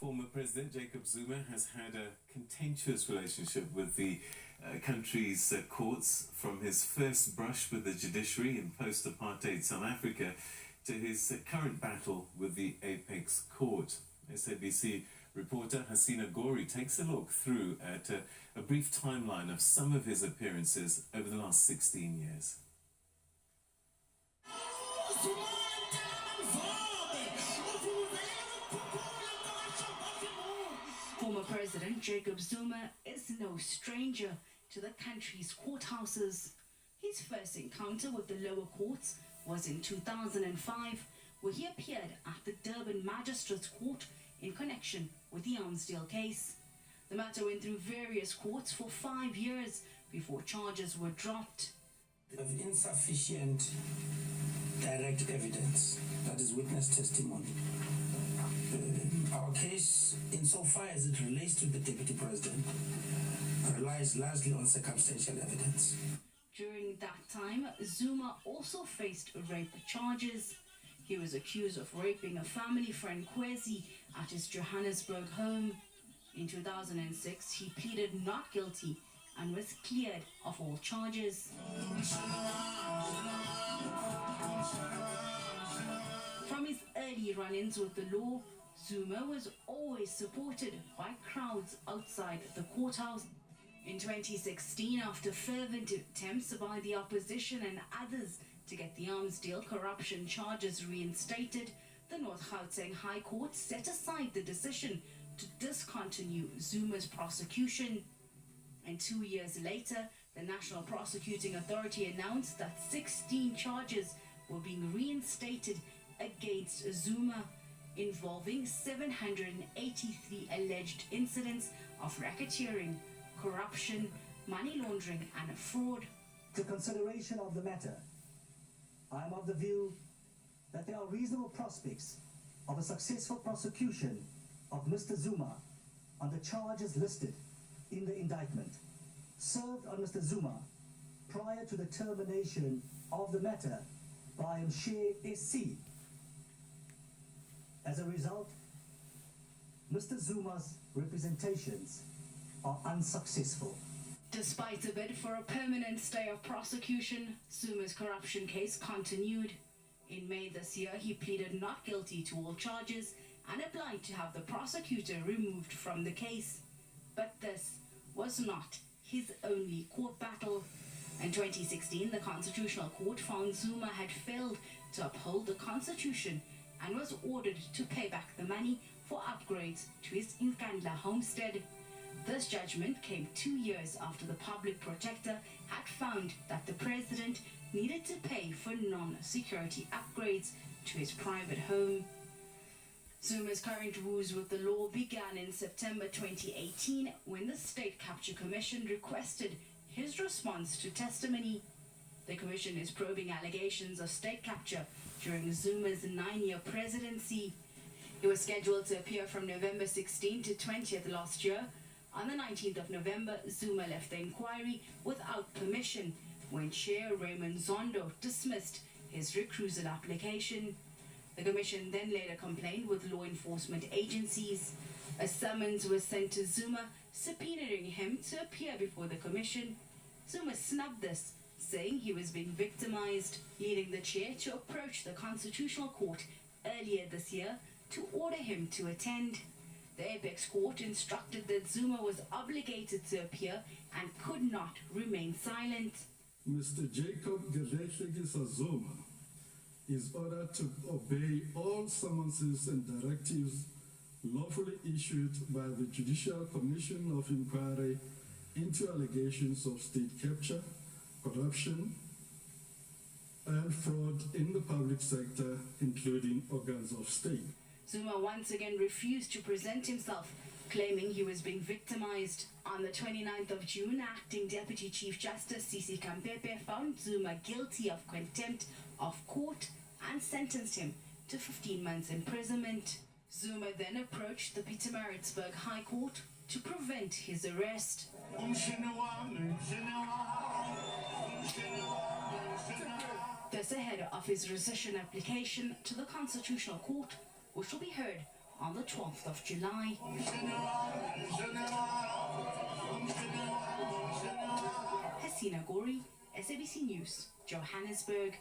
Former President Jacob Zuma has had a contentious relationship with the country's courts, from his first brush with the judiciary in post-apartheid South Africa to his current battle with the Apex Court. SABC reporter Hasina Gori takes a look through at a brief timeline of some of his appearances over the last 16 years. Former President Jacob Zuma is no stranger to the country's courthouses. His first encounter with the lower courts was in 2005, where he appeared at the Durban Magistrates Court in connection with the Armsdale case. The matter went through various courts for 5 years before charges were dropped. Of insufficient direct evidence, that is witness testimony. Our case, insofar as it relates to the Deputy President, relies largely on circumstantial evidence. During that time, Zuma also faced rape charges. He was accused of raping a family friend, Kwezi, at his Johannesburg home. In 2006, he pleaded not guilty and was cleared of all charges. From his early run-ins with the law, Zuma was always supported by crowds outside the courthouse. In 2016, after fervent attempts by the opposition and others to get the Armsdale corruption charges reinstated, the North Gauteng High Court set aside the decision to discontinue Zuma's prosecution. And 2 years later, the National Prosecuting Authority announced that 16 charges were being reinstated against Zuma, involving 783 alleged incidents of racketeering, corruption, money laundering and fraud. To consideration of the matter, I am of the view that there are reasonable prospects of a successful prosecution of Mr. Zuma on the charges listed in the indictment served on Mr. Zuma prior to the termination of the matter by Mshe SC. As a result, Mr. Zuma's representations are unsuccessful. Despite a bid for a permanent stay of prosecution, Zuma's corruption case continued. In May this year, he pleaded not guilty to all charges and applied to have the prosecutor removed from the case. But this was not his only court battle. In 2016, the Constitutional Court found Zuma had failed to uphold the Constitution and was ordered to pay back the money for upgrades to his Nkandla homestead. This judgment came 2 years after the public protector had found that the president needed to pay for non-security upgrades to his private home. Zuma's current woes with the law began in September 2018 when the State Capture Commission requested his response to testimony. The commission is probing allegations of state capture during Zuma's 9-year presidency. He was scheduled to appear from November 16 to 20th last year. On the 19th of November, Zuma left the inquiry without permission when Chair Raymond Zondo dismissed his recusal application. The commission then laid a complaint with law enforcement agencies. A summons was sent to Zuma, subpoenaing him to appear before the commission. Zuma snubbed this, saying he was being victimized, leading the chair to approach the Constitutional Court earlier this year to order him to attend. The Apex Court instructed that Zuma was obligated to appear and could not remain silent. Mr. Jacob Zuma is ordered to obey all summonses and directives lawfully issued by the Judicial Commission of Inquiry into allegations of state capture, corruption, and fraud in the public sector, including organs of state. Zuma once again refused to present himself, claiming he was being victimized. On the 29th of June, Acting Deputy Chief Justice Sisi Kampepe found Zuma guilty of contempt of court and sentenced him to 15 months imprisonment. Zuma then approached the Pietermaritzburg High Court to prevent his arrest. This ahead of his rescission application to the Constitutional Court, which will be heard on the 12th of July. Hasina Gori, SABC News, Johannesburg.